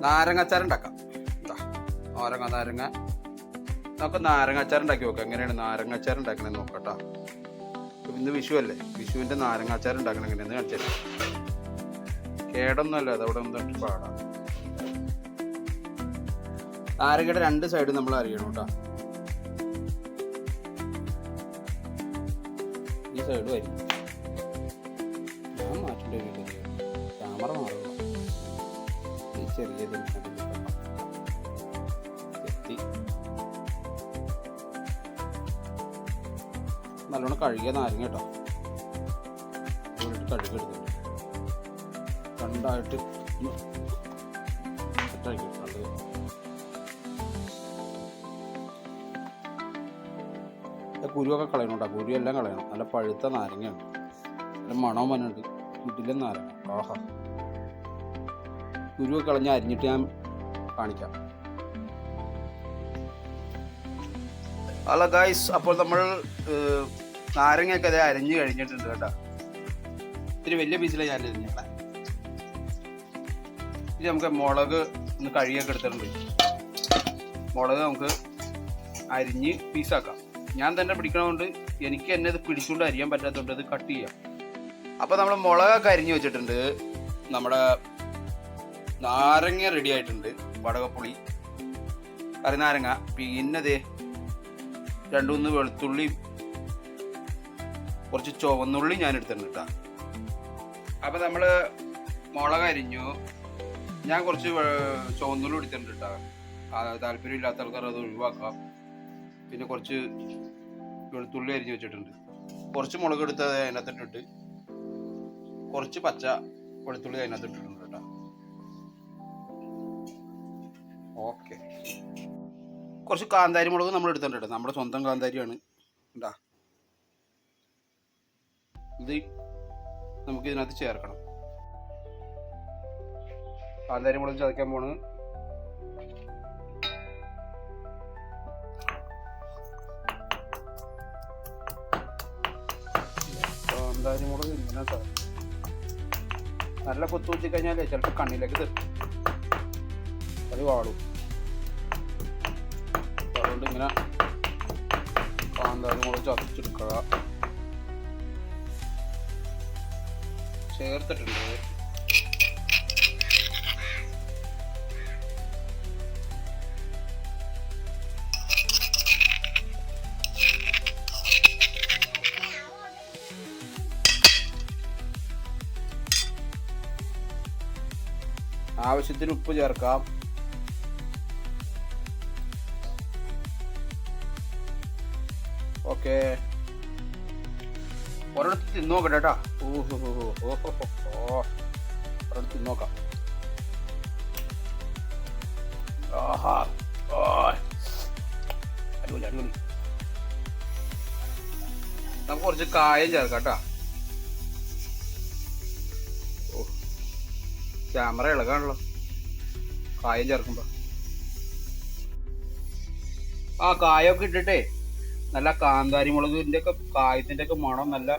നാരങ്ങ അച്ചാർ ഉണ്ടാക്കാം. നാരങ്ങ നമുക്ക് നാരങ്ങ അച്ചാർ ഉണ്ടാക്കി നോക്കാം. എങ്ങനെയാണ് നാരങ്ങ അച്ചാർ ഉണ്ടാക്കണമെന്ന് നോക്കട്ടോ. ഇന്ന് വിഷു അല്ലേ, വിഷുവിൻ്റെ നാരങ്ങ അച്ചാർ ഉണ്ടാക്കണം എങ്ങനെയാന്ന് കാണിച്ചു. കേടൊന്നും അല്ല, അതവിടെ ഒന്ന് പാടാം. നാരങ്ങയുടെ രണ്ട് സൈഡ് നമ്മൾ അറിയണം കേട്ടോ. ഈ സൈഡ് വരും. ഞാൻ മാറ്റേണ്ടി വരും, ക്യാമറ മാറുന്നു. ഈ ചെറിയത് നല്ലോണം കഴുകിയ നാരങ്ങ കേട്ടോ. കഴുകിയെടുത്തിട്ട് രണ്ടായിട്ട് കുരുവൊക്കെ കളയണം കേട്ടോ. കുരുവെല്ലാം കളയണം. നല്ല പഴുത്ത നാരങ്ങയാണ്, നല്ല മണവും വന്നുണ്ട്. വീട്ടിലെ നാരങ്ങ. ആഹാ, കുരുവൊക്കെ കളഞ്ഞ് അരിഞ്ഞിട്ട് ഞാൻ കാണിക്കാം. ഹലോ ഗായ്സ്, അപ്പോൾ നമ്മൾ നാരങ്ങയൊക്കെ അത് അരിഞ്ഞ് കഴിഞ്ഞിട്ടുണ്ട് കേട്ടോ. ഇത്തിരി വലിയ പീസിലാണ് ഞാൻ അരിഞ്ഞേക്കണേ. ഇനി നമുക്ക് മുളക് ഒന്ന് കഴുകിയൊക്കെ എടുത്തിട്ടുണ്ട്. മുളക് നമുക്ക് അരിഞ്ഞ് പീസാക്കാം. ഞാൻ തന്നെ പിടിക്കണതുകൊണ്ട് എനിക്ക് എന്നെ ഇത് പിടിച്ചുകൊണ്ട് അരിയാൻ പറ്റാത്തതുകൊണ്ട് അത് കട്ട് ചെയ്യാം. അപ്പോൾ നമ്മൾ മുളകൊക്കെ അരിഞ്ഞ് വെച്ചിട്ടുണ്ട്. നമ്മുടെ നാരങ്ങ റെഡി ആയിട്ടുണ്ട്. വടകപ്പുളി, കറിനാരങ്ങ, പിന്നെ ദേ 2-3 വെളുത്തുള്ളി, കുറച്ച് ചുവന്നുള്ളി ഞാൻ എടുത്തിട്ടുണ്ട് കേട്ടോ. അപ്പം നമ്മൾ മുളക് അരിഞ്ഞു. ഞാൻ കുറച്ച് ചുവന്നുള്ളി എടുത്തിട്ടുണ്ട് കേട്ടോ. താല്പര്യം ഇല്ലാത്ത ആൾക്കാർ അത് ഒഴിവാക്കാം. പിന്നെ കുറച്ച് വെളുത്തുള്ളി അരിഞ്ഞ് വെച്ചിട്ടുണ്ട്. കുറച്ച് മുളക് എടുത്ത് അതിനകത്തിട്ടിട്ട് കുറച്ച് പച്ച വെളുത്തുള്ളി അതിനകത്തിട്ടിട്ടുണ്ട് കേട്ടോ. ഓക്കെ, കുറച്ച് കാന്താരി മുളക് നമ്മൾ എടുത്തിട്ടുണ്ട്. നമ്മുടെ സ്വന്തം കാന്താരിയാണ് ഉണ്ടാ. ഇത് നമുക്ക് ഇതിനകത്ത് ചേർക്കണം. കാന്താരി മുളക് ചതയ്ക്കാൻ പോണ്. കാന്താരി മുളക് ഇങ്ങനെ നല്ല കൊത്തു കുത്തി കഴിഞ്ഞാലേ ചിലപ്പോൾ കണ്ണിലേക്ക് തരും, അത് വാടും. അതുകൊണ്ട് ഇങ്ങനെ കാന്താരി മുളക് ചതച്ചെടുക്കുക. ചേർത്തിട്ടുണ്ട്. ആവശ്യത്തിന് ഉപ്പ് ചേർക്കാം. ഓക്കെ, ഒരിടത്ത് തിന്നോക്കട്ടെ കേട്ടാ. ഒരിടത്ത് തിന്നോക്കാം. അടിപൊളി അടിപൊളി. നമുക്ക് കുറച്ച് കായം ചേർക്കാം കേട്ടാ. ക്യാമറ ഇളകാണല്ലോ കായം ചേർക്കുമ്പോ. ആ കായൊക്കെ ഇട്ടിട്ടേ നല്ല കാന്താരി മുളകിന്റെ ഒക്കെ കായത്തിന്റെ ഒക്കെ മണം നല്ല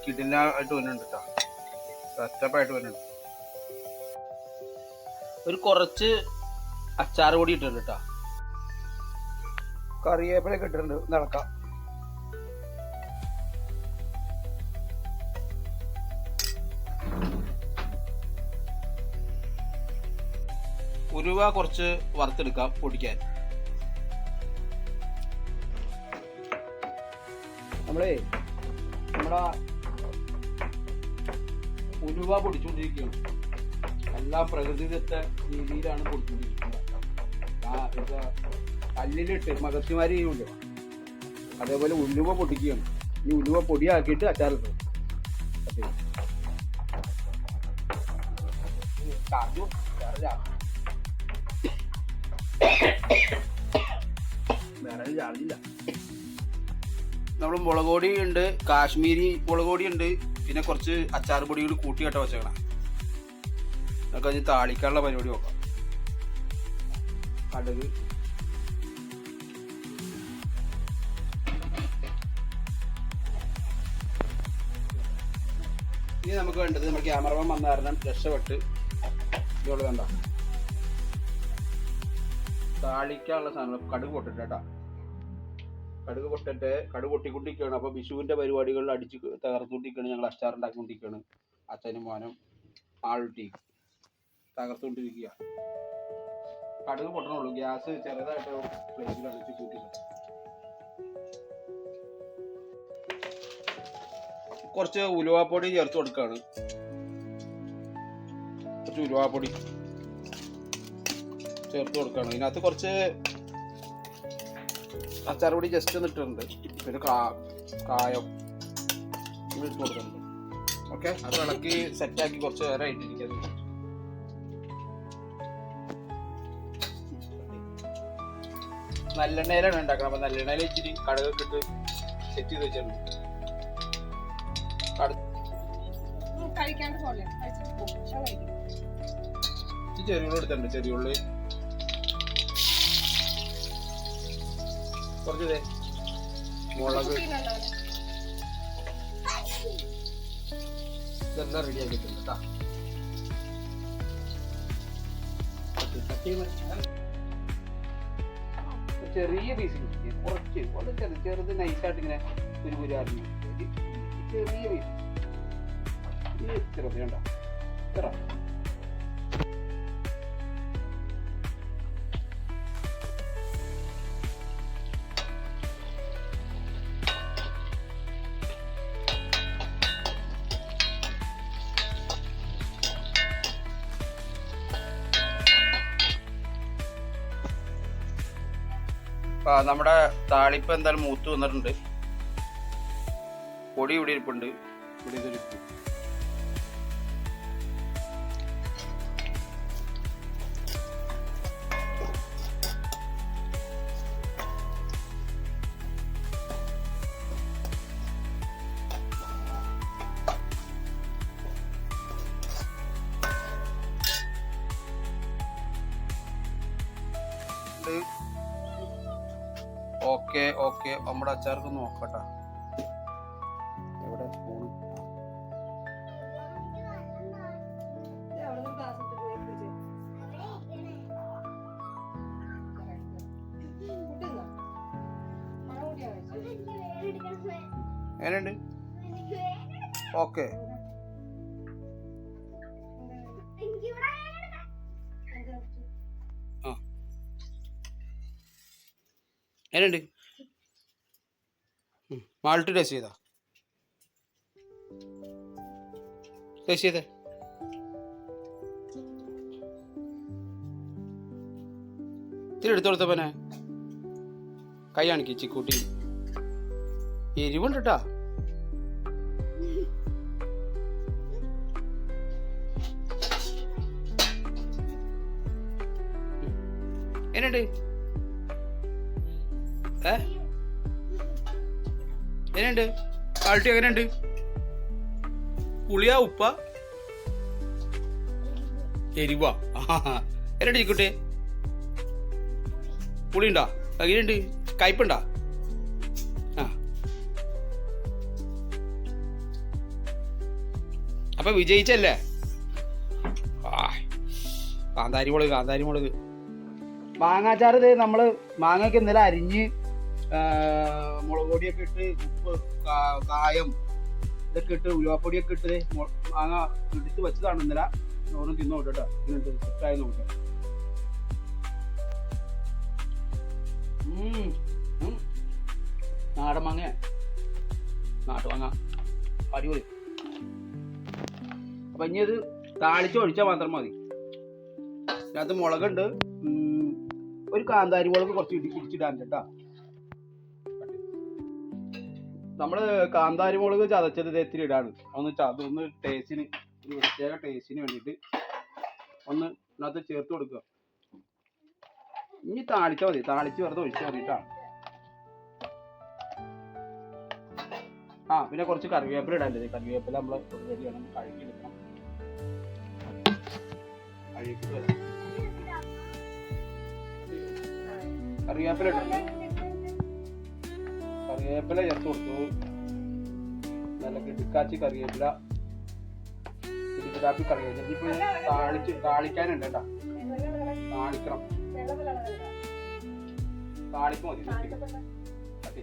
കിടിലായിട്ട് വരുന്നുണ്ട് കേട്ടോ. സെറ്റപ്പായിട്ട് വരുന്നുണ്ട്. ഒരു കുറച്ച് അച്ചാർ പൊടി ഇട്ടിട്ടുണ്ട് കേട്ടോ. കറിവേപ്പിലൊക്കെ ഇട്ടിട്ടുണ്ട്. നടക്കാം. ഉലുവ കുറച്ച് വറുത്തെടുക്കാം പൊടിക്കാൻ. നമ്മുടെ ഉലുവ പൊടിച്ചുകൊണ്ടിരിക്കുകയാണ്. എല്ലാം പ്രകൃതിദത്ത രീതിയിലാണ് പൊടിച്ചുകൊണ്ടിരിക്കുന്നത്. കല്ലിലിട്ട് മകത്തിമാരി ചെയ്യുമല്ലോ, അതേപോലെ ഉലുവ പൊടിക്കുകയാണ്. ഈ ഉലുവ പൊടിയാക്കിയിട്ട് അച്ചാറിട്ടു. വേറെ ചാർജില്ല. നമ്മൾ മുളക് പൊടി ഉണ്ട്, കാശ്മീരി മുളക് പൊടി ഉണ്ട്, പിന്നെ കുറച്ച് അച്ചാർ പൊടികൾ കൂട്ടിയിട്ട വെച്ചേക്കണം. നമുക്ക് അതിന് താളിക്കാനുള്ള പരിപാടി നോക്കാം. കടുക്, ഇനി നമുക്ക് വേണ്ടത്, നമ്മൾ ക്യാമറമാൻ വന്ന കാരണം രക്ഷപ്പെട്ട് ഇതോട് വേണ്ട താളിക്കാനുള്ള സാധനം കടുക് പൊട്ടിട്ട് കേട്ടാ. കടുക് പൊട്ടിക്കൊണ്ടിരിക്കുകയാണ്. അപ്പോൾ വിഷുവിൻ്റെ പരിപാടികളിൽ അടിച്ച് തകർത്തുകൊണ്ടിരിക്കുകയാണ്. ഞങ്ങൾ അച്ചാറുണ്ടാക്കിക്കൊണ്ടിരിക്കുകയാണ്. അച്ഛനും മോനും ആളുട്ടി തകർത്തുകൊണ്ടിരിക്കുക. കടുക് പൊട്ടണുള്ളൂ. ഗ്യാസ് ചെറുതായിട്ട് ഫ്ലെയിമിൽ അടിച്ച് കൂട്ടിയിട്ട് കുറച്ച് ഉലുവാപ്പൊടി ചേർത്ത് കൊടുക്കുകയാണ്. കുറച്ച് ഉലുവാപ്പൊടി ചേർത്ത് കൊടുക്കുകയാണ്. ഇതിനകത്ത് കുറച്ച് അച്ചാർ പൊടി ജസ്റ്റ് ഒന്ന് ഇട്ടിട്ടുണ്ട്. പിന്നെ കായം ഇട്ട് കൊടുക്കുന്നുണ്ട്. ഓക്കെ, അത് ഇളക്കി സെറ്റാക്കി കുറച്ച് നേരം ഇട്ടിരിക്കുന്നത്. നല്ലെണ്ണയിലാണ് ഉണ്ടാക്കുന്നത്. അപ്പം നല്ലെണ്ണയിൽ ഇച്ചിരി കടുകൊക്കെ ഇട്ട് സെറ്റ് ചെയ്ത് വെച്ചിട്ടുണ്ട്. ചെറിയുള്ളി എടുത്തിട്ടുണ്ട്. ചെറിയുള്ളി കുറച്ച് മുളക് ഇതെല്ലാം റെഡി ആക്കിയിട്ടുണ്ട് കേട്ടോ. ചെറിയ പീസ് കുറച്ച് വളരെ ചെറുത് നൈസായിട്ട് ഇങ്ങനെ കുരുകുരാറിഞ്ഞു ചെറിയ പീസ് ചെറുത് കണ്ടോ ഇത്ര. നമ്മുടെ താളിപ്പ് എന്തായാലും മൂത്ത് വന്നിട്ടുണ്ട്. പൊടി ഇവിടെ ഇരിപ്പുണ്ട്. പൊടി ഇതിരിപ്പ് ഓക്കെ നമ്മുടെ അച്ചാർക്ക് നോക്കട്ടെ. എവിടെ സ്പൂണ്? എങ്ങനെയുണ്ട്? ഓക്കെ, എങ്ങനെയുണ്ട്? മാൾട്ട് ടേസ്റ്റ് ചെയ്താ? ടേസ്റ്റ് ചെയ്തേ? ഇത്തിരി എടുത്തു കൊടുത്തപ്പനെ കൈ കാണിക്ക്. ചിക്കൂട്ടി എരിവുണ്ട് കേട്ടാ. എന്നുണ്ട്? എങ്ങനെയുണ്ട് ക്വാളിറ്റി? എങ്ങനെയുണ്ട്? പുളിയാ ഉപ്പ എരിവാ? എന്നുണ്ട് ചിക്കുട്ടി? പുളിയുണ്ടോ? എങ്ങനെയുണ്ട്? കയ്പുണ്ടോ? ആ, അപ്പൊ വിജയിച്ചല്ലേ? കാന്താരി മുളക് മാങ്ങാച്ചാറ്. നമ്മള് മാങ്ങയൊക്കെ ഇന്നലെ അരിഞ്ഞ് മുളക് പൊടിയൊക്കെ ഇട്ട് ഉപ്പ് കായം ഇതൊക്കെ ഇട്ട് ഉലുവാപ്പൊടിയൊക്കെ ഇട്ട് മാങ്ങ ഇടിച്ച് വെച്ചതാണ് ഇന്നലെ. ഓണം തിന്നു നോക്കട്ടോ. ഇങ്ങോട്ട് സെറ്റായി നോക്കട്ടെ. നാടൻ മാങ്ങ, നാട്ടുമാങ്ങ അടിപൊളി. അപ്പൊ ഇനി അത് താളിച്ച് ഒഴിച്ചാൽ മാത്രം മതി. ഇതിനകത്ത് മുളകുണ്ട്. ഒരു കാന്താരി മുളക് കുറച്ച് ഇടിച്ചിടാൻ കേട്ടാ. നമ്മള് കാന്താരി മുളക് ചതച്ചത് ഇത്തിരി ഇടാണ്. അതൊന്ന് ടേസ്റ്റിന്, ഒരു പ്രത്യേക ടേസ്റ്റിന് വേണ്ടിയിട്ട് ഒന്ന് ഇതിനകത്ത് ചേർത്ത് കൊടുക്കുക. ഇനി താളിച്ചാൽ മതി. താളിച്ച് വെറുതെ ഒഴിച്ചാൽ മതിട്ടാ. പിന്നെ കുറച്ച് കറിവേപ്പില ഇടാൻ. കറിവേപ്പില നമ്മള് റെഡിയാണ്. കഴുകിയെടുക്കണം. കറിവേപ്പില ഇടണം. കറിവേപ്പില ചേർത്ത് കൊടുത്തു. നല്ല കിടുക്കാച്ചി കറിവേപ്പില. കറിവേപ്പില ഇപ്പൊ താളിക്കാനുണ്ട് കേട്ടാ. താളിക്കണം. താളിപ്പ് മതി. കാണിച്ചപ്പോ മതി.